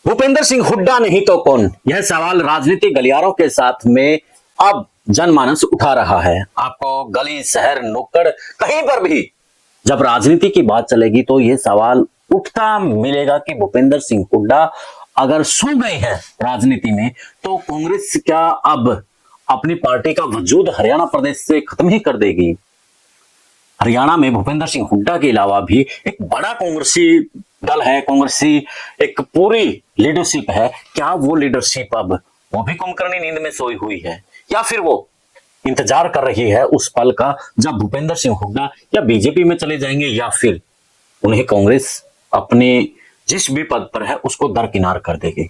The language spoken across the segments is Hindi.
भूपेंद्र सिंह हुड्डा नहीं तो कौन, यह सवाल राजनीतिक गलियारों के साथ में अब जनमानस उठा रहा है। आपको गली शहर नुक्कड़ कहीं पर भी जब राजनीति की बात चलेगी तो यह सवाल उठता मिलेगा कि भूपेंद्र सिंह हुड्डा अगर सो गए हैं राजनीति में तो कांग्रेस क्या अब अपनी पार्टी का वजूद हरियाणा प्रदेश से खत्म ही कर देगी। हरियाणा में भूपेंद्र सिंह हुड्डा के अलावा भी एक बड़ा कांग्रेसी दल है, कांग्रेसी एक पूरी लीडरशिप है। क्या वो लीडरशिप अब वो भी कुंभकर्णी नींद में सोई हुई है या फिर वो इंतजार कर रही है उस पल का जब भूपेंद्र सिंह हुड्डा या बीजेपी में चले जाएंगे या फिर उन्हें कांग्रेस अपने जिस भी पद पर है उसको दरकिनार कर देगी।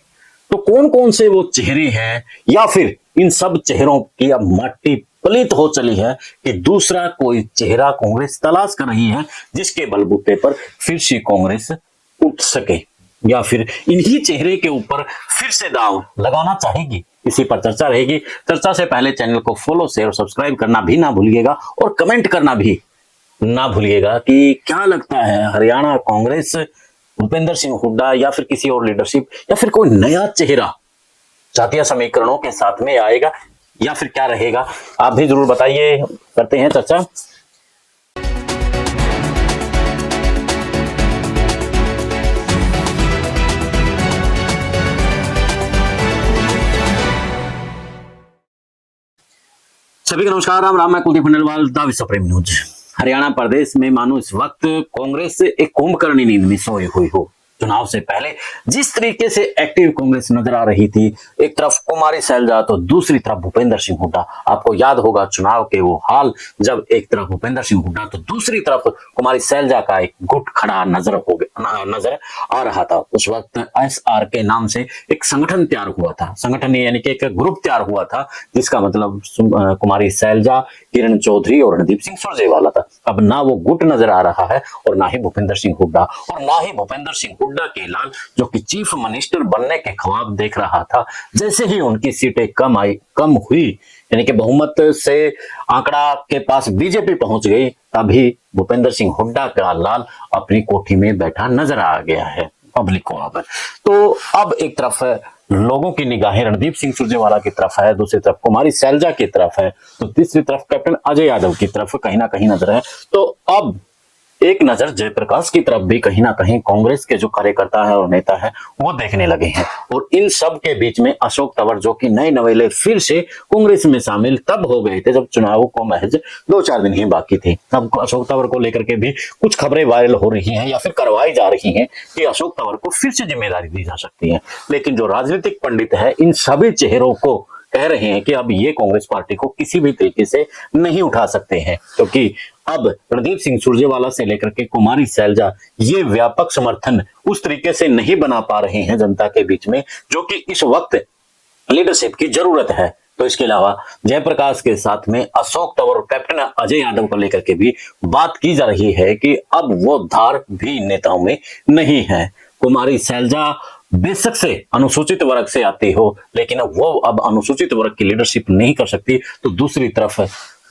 तो कौन कौन से वो चेहरे हैं या फिर इन सब चेहरों की अब मट्टी पलीत हो चली है कि दूसरा कोई चेहरा कांग्रेस तलाश कर रही है जिसके बलबूते पर फिर से कांग्रेस उठ सके या फिर इन्हीं चेहरे के ऊपर फिर से दांव लगाना चाहेगी। इसी पर चर्चा रहेगी। चर्चा से पहले चैनल को फॉलो शेयर और सब्सक्राइब करना भी ना भूलिएगा और कमेंट करना भी ना भूलिएगा कि क्या लगता है हरियाणा कांग्रेस भूपेंद्र सिंह हुड्डा या फिर किसी और लीडरशिप या फिर कोई नया चेहरा जातीय समीकरणों के साथ में आएगा या फिर क्या रहेगा, आप भी जरूर बताइए। करते हैं चर्चा। सभी को नमस्कार, राम राम। मैं कुलदीप खंडेलवाल, द विश्व प्रेम न्यूज। हरियाणा प्रदेश में मानो इस वक्त कांग्रेस एक कुंभकर्णी नींद में सोई हुई हो। चुनाव से पहले जिस तरीके से एक्टिव कांग्रेस नजर आ रही थी, एक तरफ कुमारी सैलजा तो दूसरी तरफ भूपेंद्र सिंह हुड्डा। आपको याद होगा चुनाव के वो हाल जब एक तरफ भूपेंद्र सिंह हुड्डा तो दूसरी तरफ कुमारी सैलजा का एक गुट खड़ा नजर आ रहा था। उस वक्त SR के नाम से एक संगठन तैयार हुआ था, संगठन यानी कि एक ग्रुप तैयार हुआ था जिसका मतलब कुमारी सैलजा, किरण चौधरी और रणदीप सिंह सुरजेवाला था। अब ना वो गुट नजर आ रहा है और ना ही भूपेंद्र सिंह हुड्डा और ना ही भूपेंद्र सिंह हुड्डा के लाल जो कि चीफ मिनिस्टर बनने के ख्वाब देख रहा था। जैसे ही उनकी सीटें कम हुई यानी कि बहुमत से आंकड़ा के पास बीजेपी पहुंच गई, तभी भूपेंद्र सिंह हुड्डा का लाल अपनी कोठी में बैठा नजर आ गया है पब्लिक को। अब तो अब एक तरफ लोगों की निगाहें रणदीप सिंह सुरजेवाला की तरफ है, दूसरी तरफ कुमारी सैलजा की तरफ है, तो तीसरी तरफ कैप्टन अजय यादव की तरफ कहीं ना कहीं नजर है। तो अब एक नजर जयप्रकाश की तरफ भी कहीं ना कहीं कांग्रेस के जो कार्यकर्ता है और नेता है वो देखने लगे हैं। और इन सब के बीच में अशोक तंवर जो कि नए नवेले फिर से कांग्रेस में शामिल तब हो गए थे जब चुनाव को महज 2-4 दिन ही बाकी थे। अब अशोक तंवर को लेकर के भी कुछ खबरें वायरल हो रही हैं या फिर करवाई जा रही हैं कि अशोक तंवर को फिर से जिम्मेदारी दी जा सकती है। लेकिन जो राजनीतिक पंडित है इन सभी चेहरों को कह रहे हैं कि अब ये कांग्रेस पार्टी को किसी भी तरीके से नहीं उठा सकते हैं, क्योंकि अब रणदीप सिंह सुरजेवाला से लेकर के कुमारी सैलजा ये व्यापक समर्थन उस तरीके से नहीं बना पा रहे हैं जनता के बीच में जो कि इस वक्त लीडरशिप की जरूरत है। तो इसके अलावा जयप्रकाश के साथ में अशोक तंवर और कैप्टन अजय यादव को लेकर के भी बात की जा रही है कि अब वो धार भी नेताओं में नहीं है। कुमारी सैलजा बेशक से अनुसूचित वर्ग से आती हो लेकिन वो अब अनुसूचित वर्ग की लीडरशिप नहीं कर सकती। तो दूसरी तरफ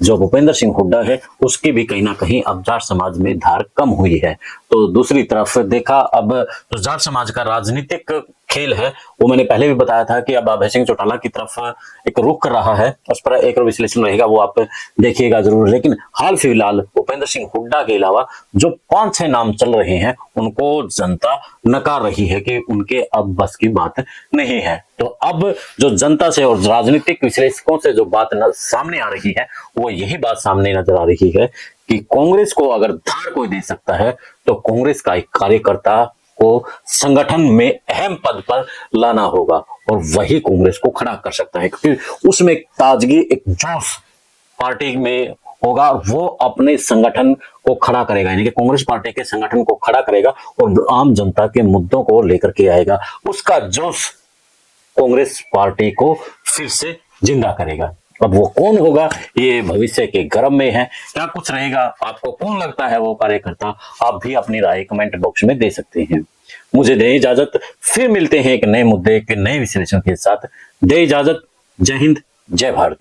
जो भूपेंद्र सिंह हुड्डा है उसकी भी कहीं ना कहीं अब जाट समाज में धार कम हुई है। तो दूसरी तरफ देखा अब जो जाट समाज का राजनीतिक खेल है वो मैंने पहले भी बताया था कि अब अभय सिंह चौटाला की तरफ एक रुख कर रहा है, उस पर एक और विश्लेषण रहेगा वो आप देखिएगा जरूर। लेकिन हाल फिलहाल भूपेंद्र सिंह हुड्डा के अलावा जो 5-6 नाम चल रहे हैं उनको जनता नकार रही है कि उनके अब बस की बात नहीं है। तो अब जो जनता से और राजनीतिक विश्लेषकों से जो बात सामने आ रही है वो यही बात सामने नजर आ रही है कि कांग्रेस को अगर धार कोई दे सकता है तो कांग्रेस का एक कार्यकर्ता को संगठन में अहम पद पर लाना होगा और वही कांग्रेस को खड़ा कर सकता है, क्योंकि उसमें एक ताजगी, एक जोश पार्टी में होगा। वो अपने संगठन को खड़ा करेगा यानी कि कांग्रेस पार्टी के संगठन को खड़ा करेगा और आम जनता के मुद्दों को लेकर के आएगा। उसका जोश कांग्रेस पार्टी को फिर से जिंदा करेगा। अब वो कौन होगा ये भविष्य के गर्भ में है, क्या कुछ रहेगा, आपको कौन लगता है वो कार्यकर्ता, आप भी अपनी राय कमेंट बॉक्स में दे सकते हैं। मुझे दे इजाजत, फिर मिलते हैं एक नए मुद्दे के नए विश्लेषण के साथ। दे इजाजत, जय हिंद, जय भारत।